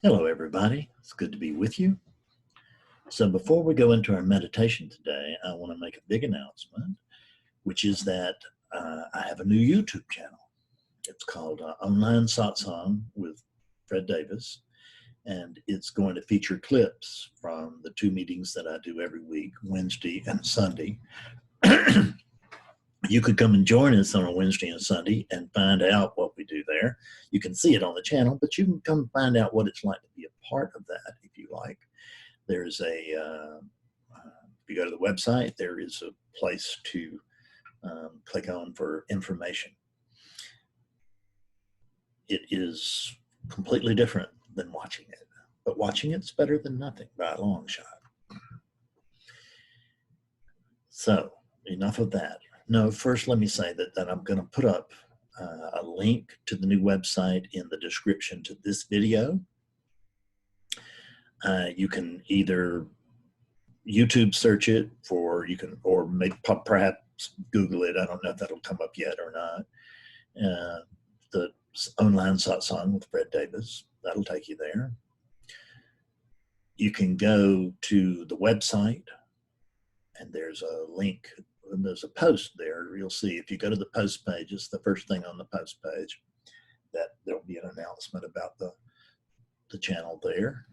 Hello, everybody. It's good to be with you. So before we go into our meditation today, I want to make a big announcement, which is that I have a new YouTube channel. It's called Online Satsang with Fred Davis, and it's going to feature clips from the two meetings that I do every week, Wednesday and Sunday. You could come and join us on a Wednesday and Sunday and find out what we do there. You can see it on the channel, but you can come find out what it's like to be a part of that if you like. There's if you go to the website, there is a place to click on for information. It is completely different than watching it, but watching it's better than nothing by a long shot. So enough of that. No, first let me say that I'm going to put up a link to the new website in the description to this video. You can either YouTube search it or maybe perhaps Google it. I don't know if that'll come up yet or not. The Online Satsang with Fred Davis, that'll take you there. You can go to the website and there's a link and there's a post there. You'll see if you go to the post page, it's the first thing on the post page, that there'll be an announcement about the channel there.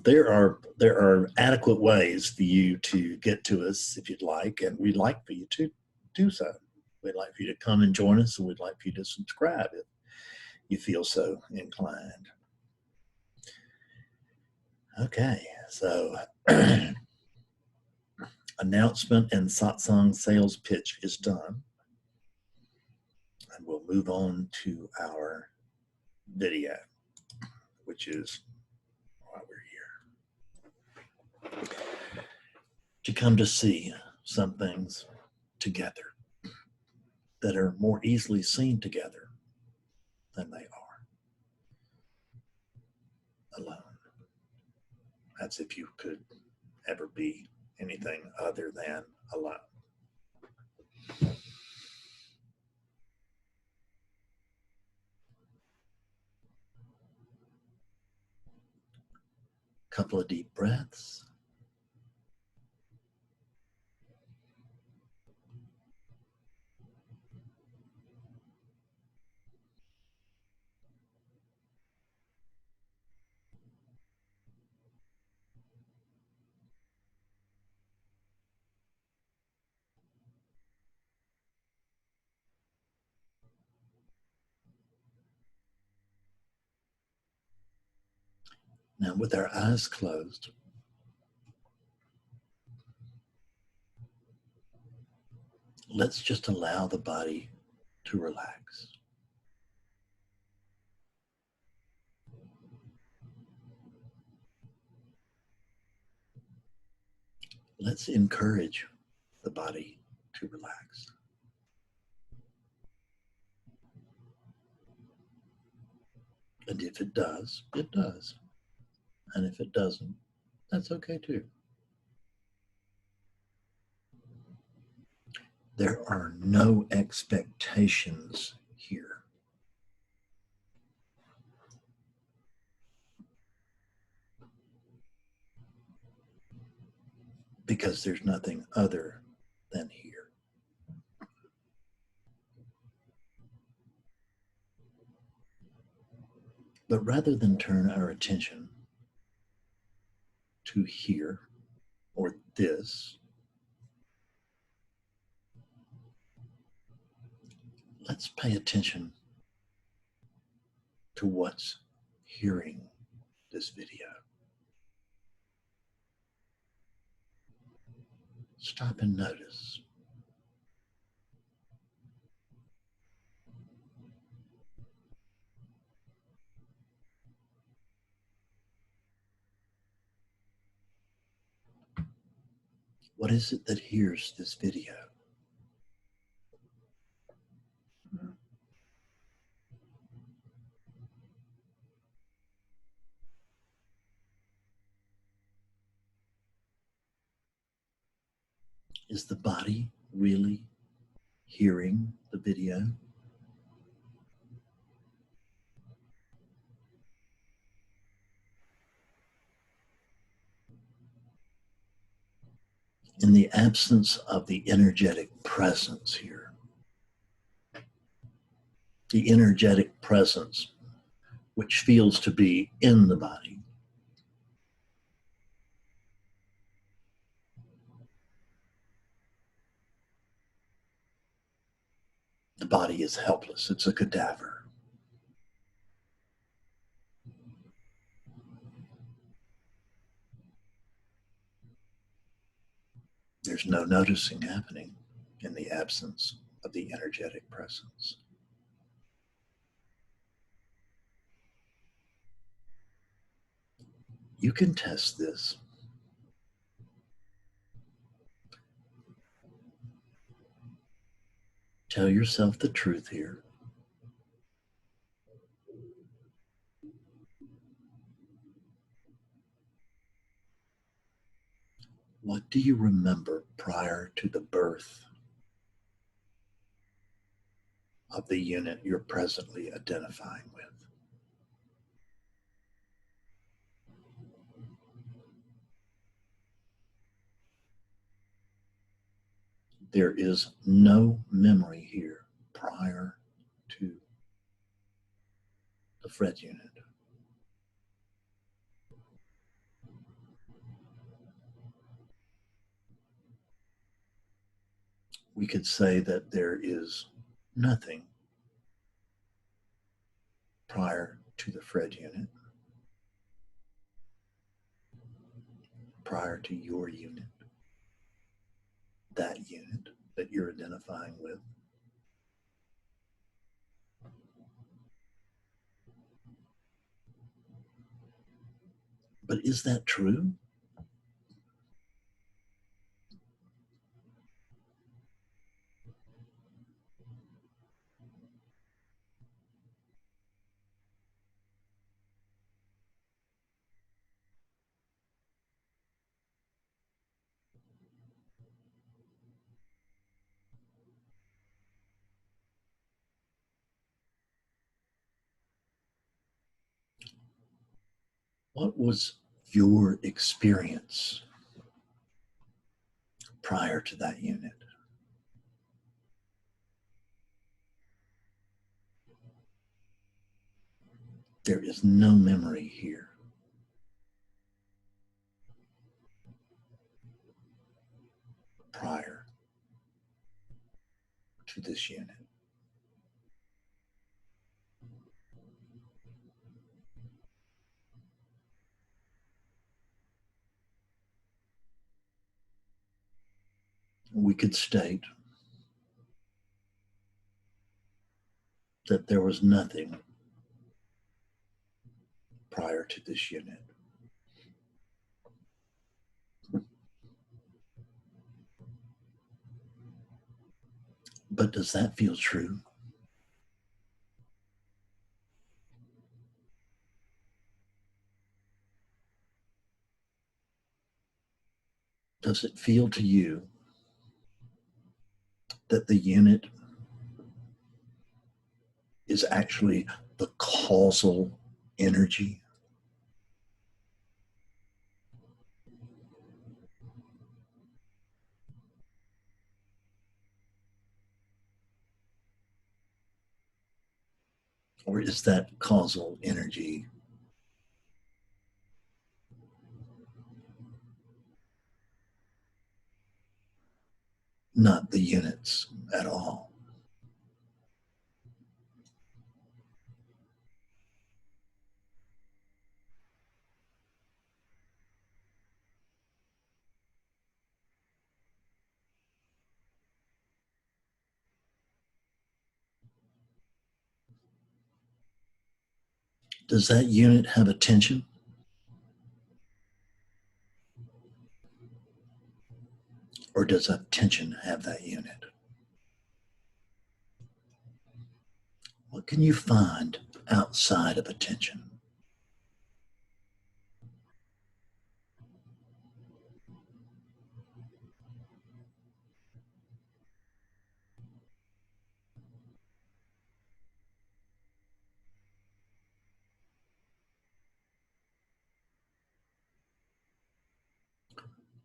There are adequate ways for you to get to us if you'd like, and we'd like for you to do so. We'd like for you to come and join us, and we'd like for you to subscribe if you feel so inclined. Okay, so announcement and satsang sales pitch is done, and we'll move on to our video, which is why we're here. To come to see some things together that are more easily seen together than they are alone. That's if you could ever be anything other than alone. Couple of deep breaths. Now, with our eyes closed, let's just allow the body to relax. Let's encourage the body to relax. And if it does, it does. And if it doesn't, that's okay too. There are no expectations here. Because there's nothing other than here. But rather than turn our attention to here or this, let's pay attention to what's hearing this video. Stop and notice. What is it that hears this video? Is the body really hearing the video? In the absence of the energetic presence here, the energetic presence which feels to be in the body, the body is helpless. It's a cadaver. There's no noticing happening in the absence of the energetic presence. You can test this. Tell yourself the truth here. What do you remember prior to the birth of the unit you're presently identifying with? There is no memory here prior to the Fred unit. We could say that there is nothing prior to the Fred unit, prior to your unit, that unit that you're identifying with. But is that true? What was your experience prior to that unit? There is no memory here. Prior to this unit. We could state that there was nothing prior to this unit. But does that feel true? Does it feel to you that the unit is actually the causal energy? Or is that causal energy not the units at all? Does that unit have attention? Or does attention have that unit? What can you find outside of attention?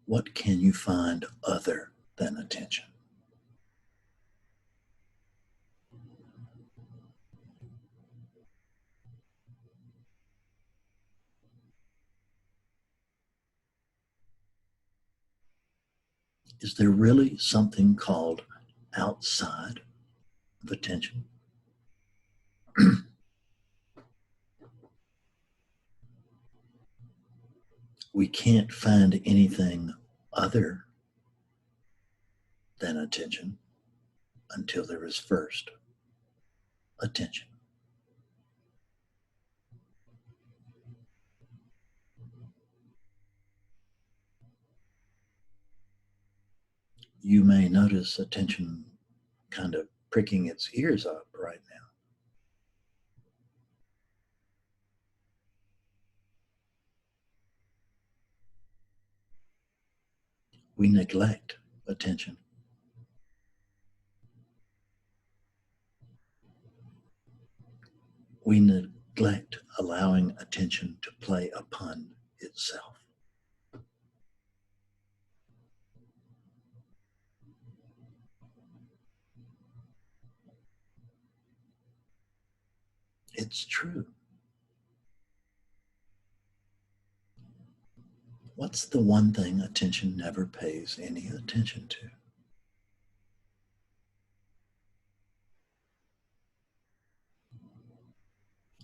What can you find other than attention? Is there really something called outside of attention? We can't find anything other than attention until there is first attention. You may notice attention kind of pricking its ears up right now. We neglect attention. We neglect allowing attention to play upon itself. It's true. What's the one thing attention never pays any attention to?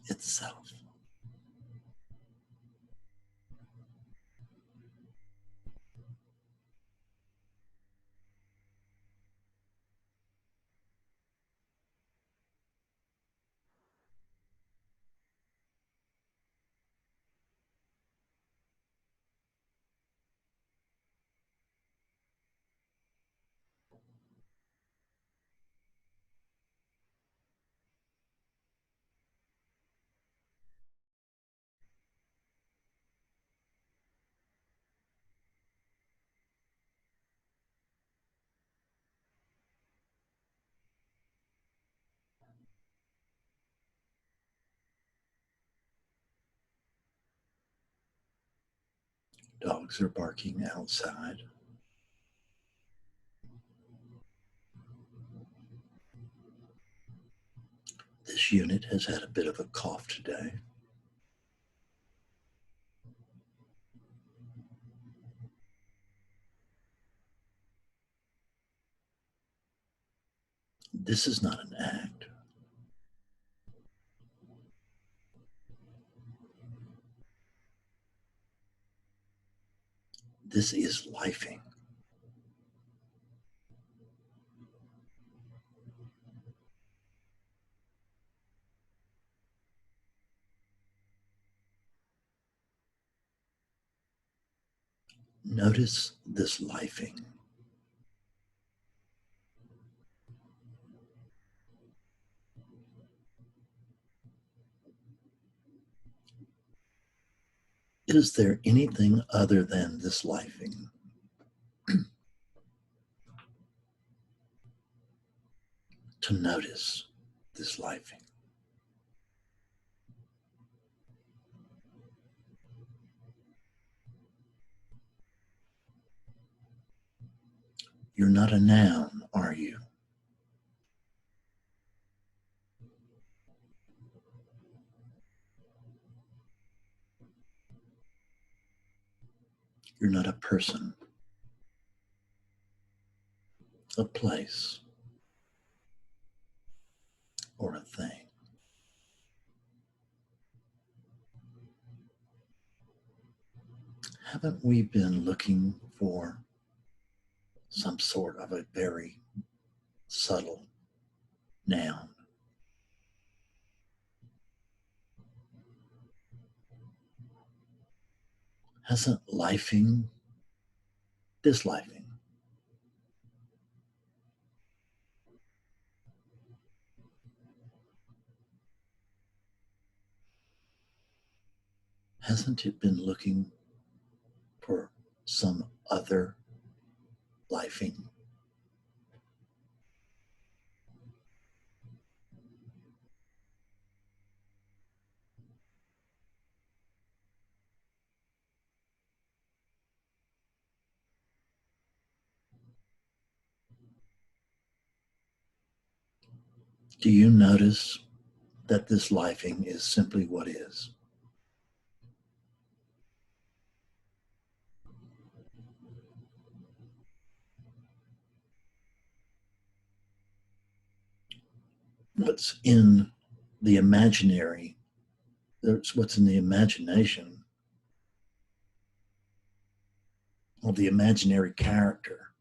Itself. Dogs are barking outside. This unit has had a bit of a cough today. This is not an act. This is lifing. Notice this lifing. Is there anything other than this lifing? To notice this lifing. You're not a noun, are you? You're not a person, a place, or a thing. Haven't we been looking for some sort of a very subtle noun? Hasn't lifing, this lifing, hasn't it been looking for some other lifing? Do you notice that this lifing is simply what is? What's in the imaginary, that's what's in the imagination, or the imaginary character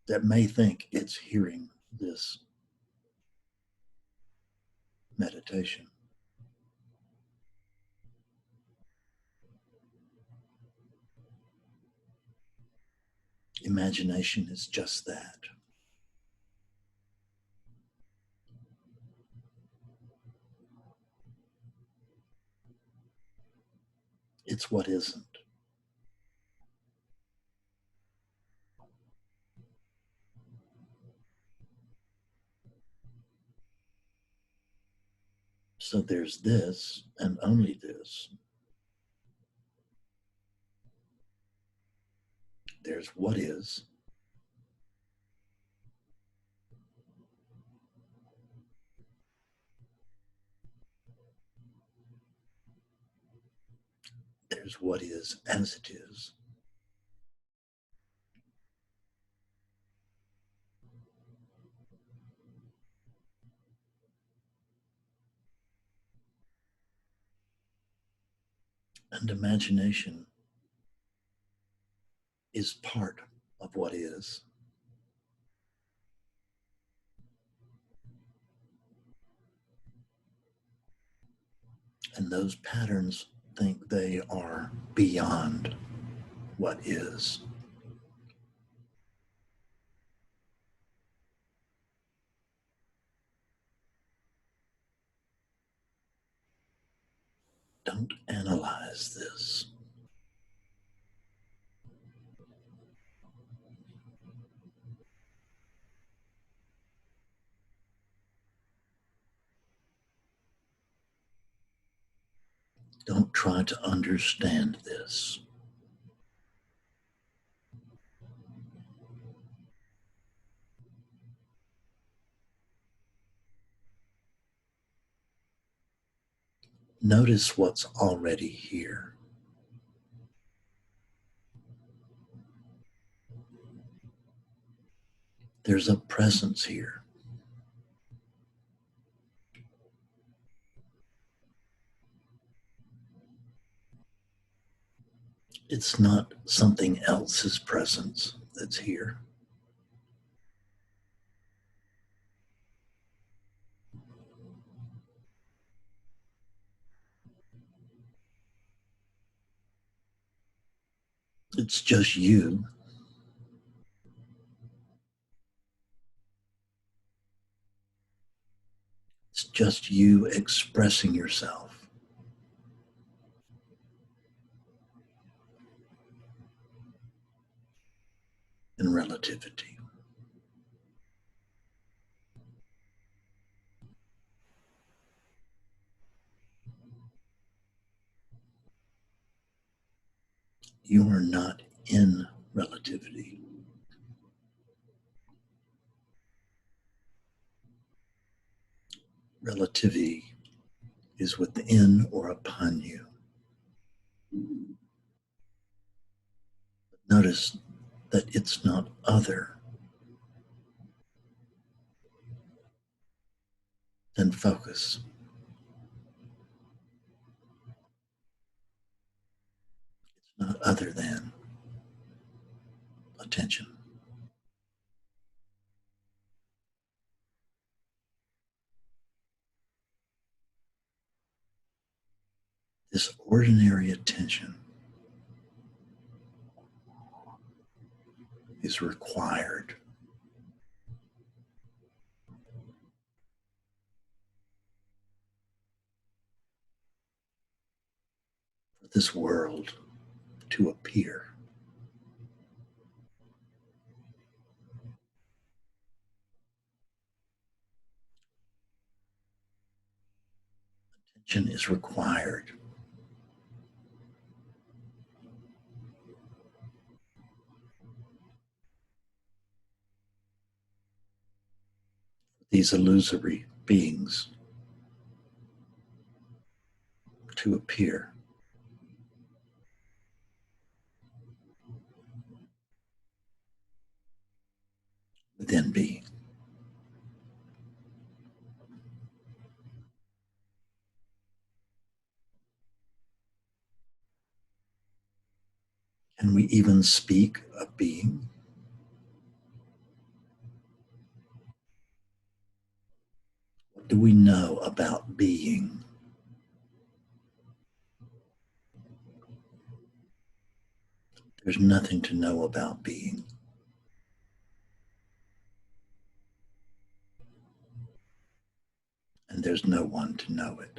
that may think it's hearing this meditation. Imagination is just that. It's what isn't. So there's this and only this. There's what is. There's what is as it is. And imagination is part of what is. And those patterns think they are beyond what is. Don't analyze this. Don't try to understand this. Notice what's already here. There's a presence here. It's not something else's presence that's here. It's just you. It's just you expressing yourself. In relativity. You are not in relativity. Relativity is within or upon you. Notice that it's not other than focus. It's not other than attention. This ordinary attention is required for this world to appear. Attention is required for these illusory beings to appear, then being. Can we even speak of being? What do we know about being? There's nothing to know about being. And there's no one to know it.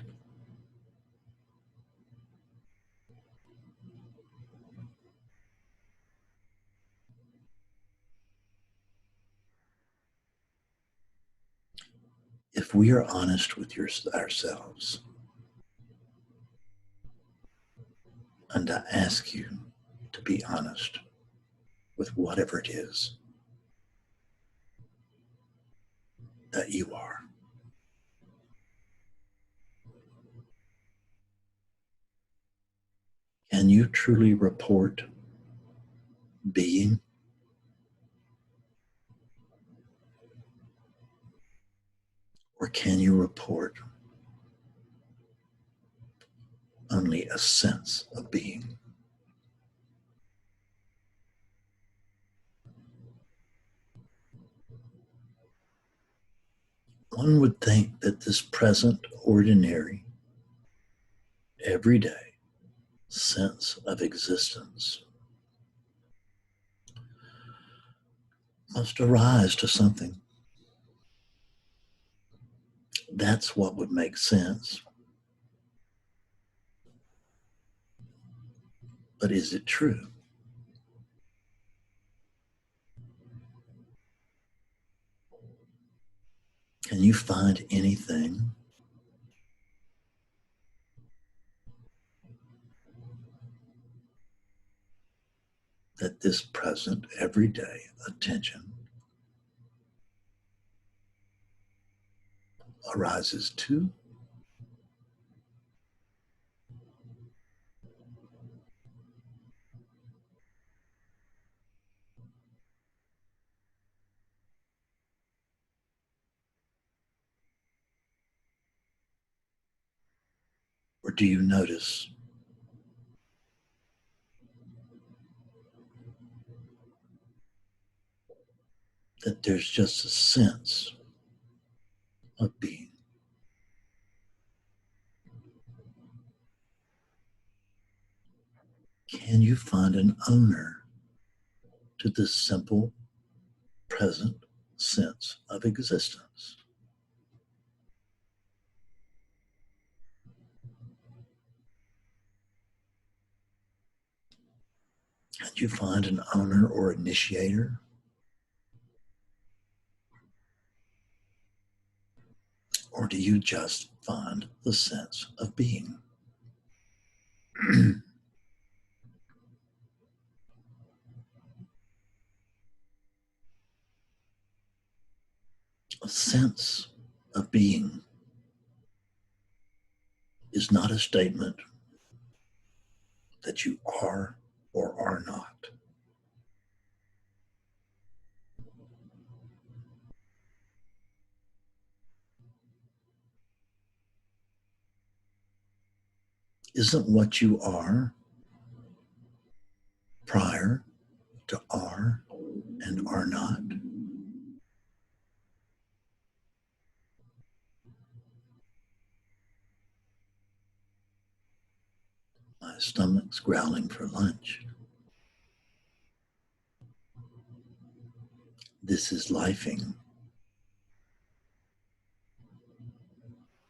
If we are honest with ourselves, and I ask you to be honest with whatever it is that you are, can you truly report being? Or can you report only a sense of being? One would think that this present, ordinary, everyday sense of existence must arise to something. That's what would make sense. But is it true? Can you find anything that this present, everyday attention arises to? Or do you notice that there's just a sense of being? Can you find an owner to this simple, present sense of existence? Can you find an owner or initiator? Or do you just find the sense of being? A sense of being is not a statement that you are or are not. Isn't what you are prior to are and are not? My stomach's growling for lunch. This is lifing.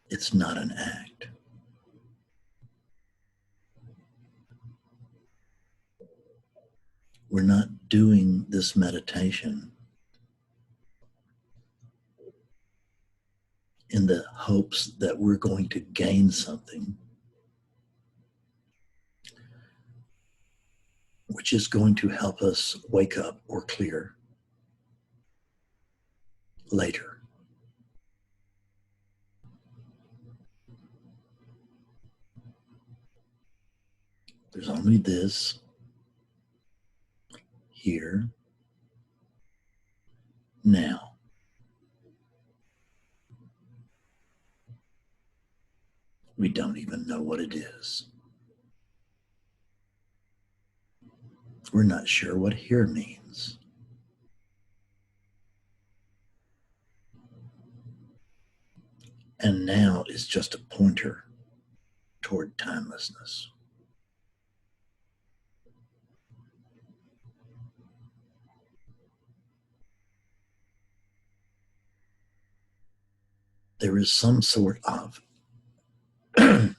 It's not an act. We're not doing this meditation in the hopes that we're going to gain something which is going to help us wake up or clear later. There's only this here, now. We don't even know what it is. We're not sure what here means. And now is just a pointer toward timelessness. There is some sort of a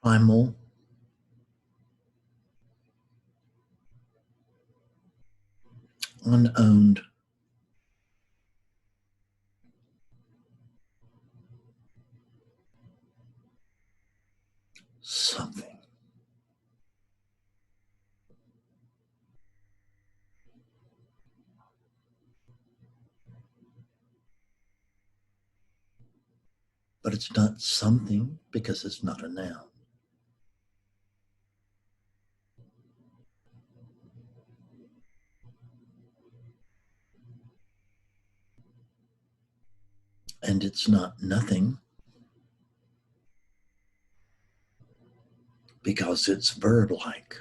primal unowned something. But it's not something because it's not a noun. And it's not nothing because it's verb-like.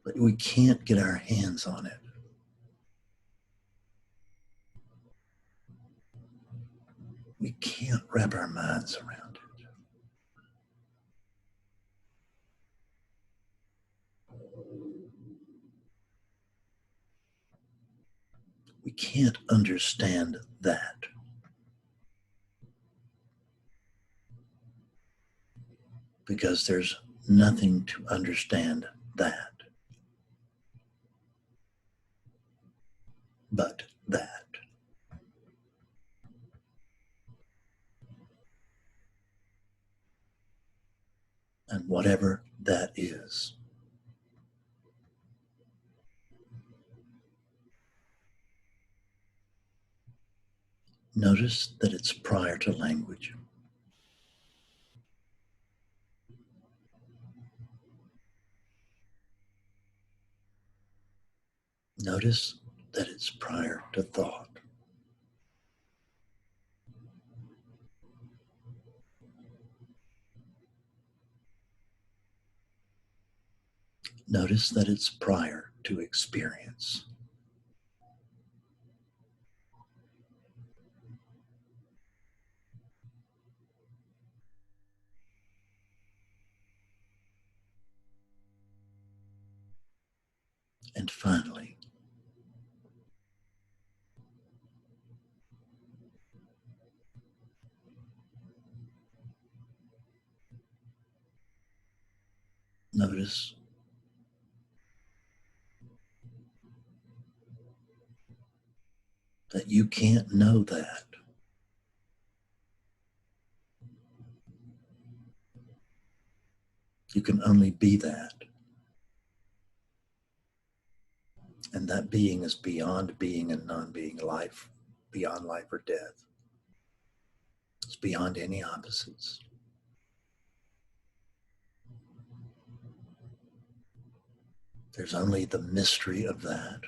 But we can't get our hands on it. We can't wrap our minds around it. We can't understand that. Because there's nothing to understand that but that. And whatever that is. Notice that it's prior to language. Notice that it's prior to thought. Notice that it's prior to experience. And finally, notice that you can't know that. You can only be that. And that being is beyond being and non-being, life, beyond life or death. It's beyond any opposites. There's only the mystery of that.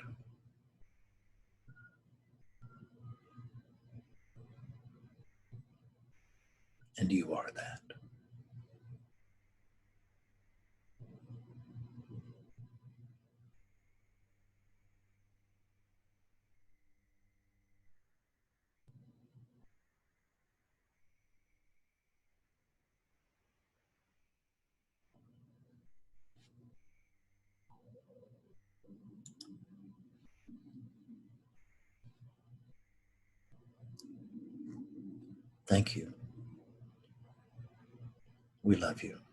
And you are that. Thank you. We love you.